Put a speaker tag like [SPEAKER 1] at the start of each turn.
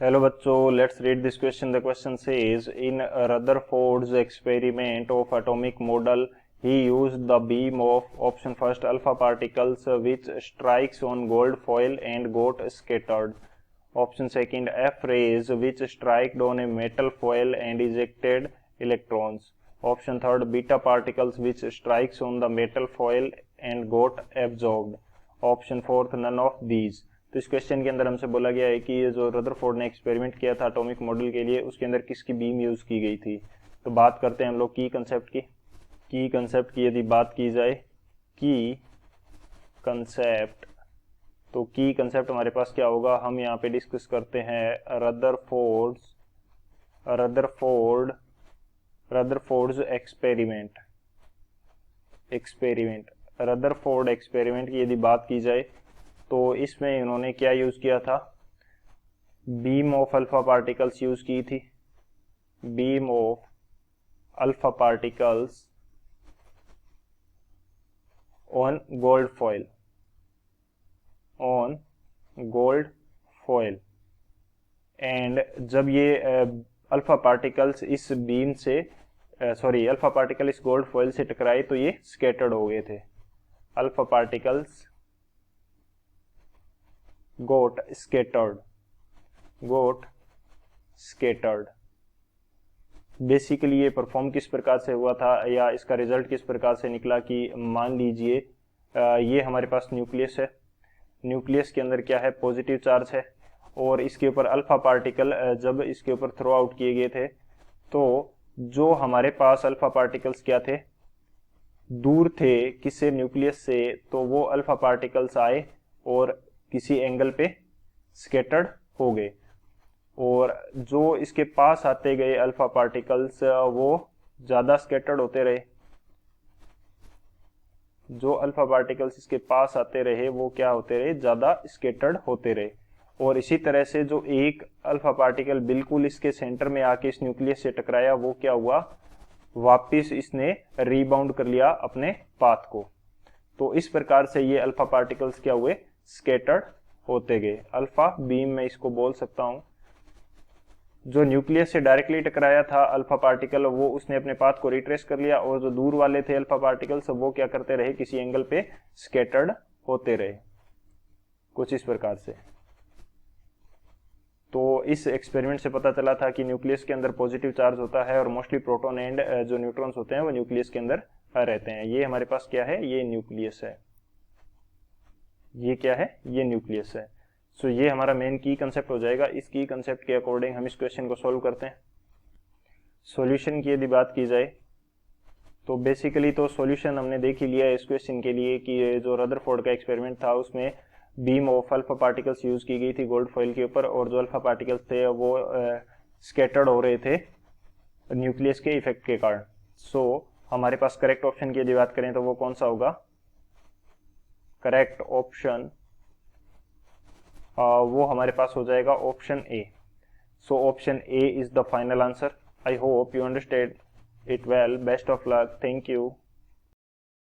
[SPEAKER 1] Hello बच्चों, let's read this question. The question says in Rutherford's experiment of atomic model he used the beam of option first alpha particles which strikes on gold foil and got scattered. Option second F rays which striked on a metal foil and ejected electrons. Option third beta particles which strikes on the metal foil and got absorbed. Option fourth none of these. तो इस question के अंदर हमसे बोला गया है कि ये जो रदरफोर्ड ने एक्सपेरिमेंट किया था एटॉमिक मॉडल के लिए, उसके अंदर किसकी बीम यूज की गई थी. तो बात करते हैं हम लोग की कंसेप्ट की यदि बात की जाए की कंसेप्ट, तो की कंसेप्ट हमारे पास क्या होगा, हम यहाँ पे डिस्कस करते हैं रदरफोर्ड्स रदरफोर्ड एक्सपेरिमेंट की यदि बात की जाए तो इसमें इन्होंने क्या यूज किया था, beam of alpha particles use की थी. Beam of alpha particles on gold foil and जब ये अल्फा पार्टिकल्स इस बीम से अल्फा पार्टिकल इस गोल्ड फॉइल से टकराए तो ये स्कैटर्ड हो गए थे. Alpha particles got scattered. Basically ये परफॉर्म किस प्रकार से हुआ था या इसका रिजल्ट किस प्रकार से निकला कि मान लीजिए ये हमारे पास न्यूक्लियस है. न्यूक्लियस के अंदर क्या है, पॉजिटिव चार्ज है और इसके ऊपर अल्फा पार्टिकल जब इसके ऊपर थ्रो आउट किए गए थे तो जो हमारे पास अल्फा पार्टिकल्स क्या थे, दूर थे किससे, न्यूक्लियस से. तो वो अल्फा पार्टिकल्स आए और किसी एंगल पे स्कैटर्ड हो गए और जो इसके पास आते गए अल्फा पार्टिकल्स वो ज्यादा स्कैटर्ड होते रहे. जो अल्फा पार्टिकल्स इसके पास आते रहे वो क्या होते रहे, ज्यादा स्कैटर्ड होते रहे. और इसी तरह से जो एक अल्फा पार्टिकल बिल्कुल इसके सेंटर में आके इस न्यूक्लियस से टकराया वो क्या हुआ, वापिस इसने रीबाउंड कर लिया अपने पाथ को. तो इस प्रकार से ये अल्फा पार्टिकल्स क्या हुए, स्कैटर्ड होते गए. अल्फा बीम में इसको बोल सकता हूं. जो न्यूक्लियस से डायरेक्टली टकराया था अल्फा पार्टिकल वो उसने अपने पाथ को रिट्रेस कर लिया और जो दूर वाले थे अल्फा पार्टिकल्स वो क्या करते रहे, किसी एंगल पे स्कैटर्ड होते रहे, कुछ इस प्रकार से. तो इस एक्सपेरिमेंट से पता चला था कि न्यूक्लियस के अंदर पॉजिटिव चार्ज होता है और मोस्टली प्रोटॉन एंड जो न्यूट्रॉन्स होते हैं वो न्यूक्लियस के अंदर रहते हैं. ये हमारे पास क्या है, ये न्यूक्लियस है. ये क्या है, ये न्यूक्लियस है. सो ये हमारा मेन की कंसेप्ट हो जाएगा. इस की कंसेप्ट के अकॉर्डिंग हम इस क्वेश्चन को सॉल्व करते हैं. सॉल्यूशन की यदि बात की जाए तो बेसिकली तो सॉल्यूशन हमने देख ही लिया है इस क्वेश्चन के लिए कि जो रदरफोर्ड का एक्सपेरिमेंट था उसमें beam of alpha particles use की गई थी गोल्ड फॉइल के ऊपर और जो अल्फा पार्टिकल्स थे वो स्कैटर्ड हो रहे थे न्यूक्लियस के इफेक्ट के कारण. सो हमारे पास करेक्ट ऑप्शन की यदि बात करें तो वो कौन सा होगा, करेक्ट ऑप्शन वो हमारे पास हो जाएगा option A. So option A is the final answer. I hope you understand it well. Best of luck. Thank you.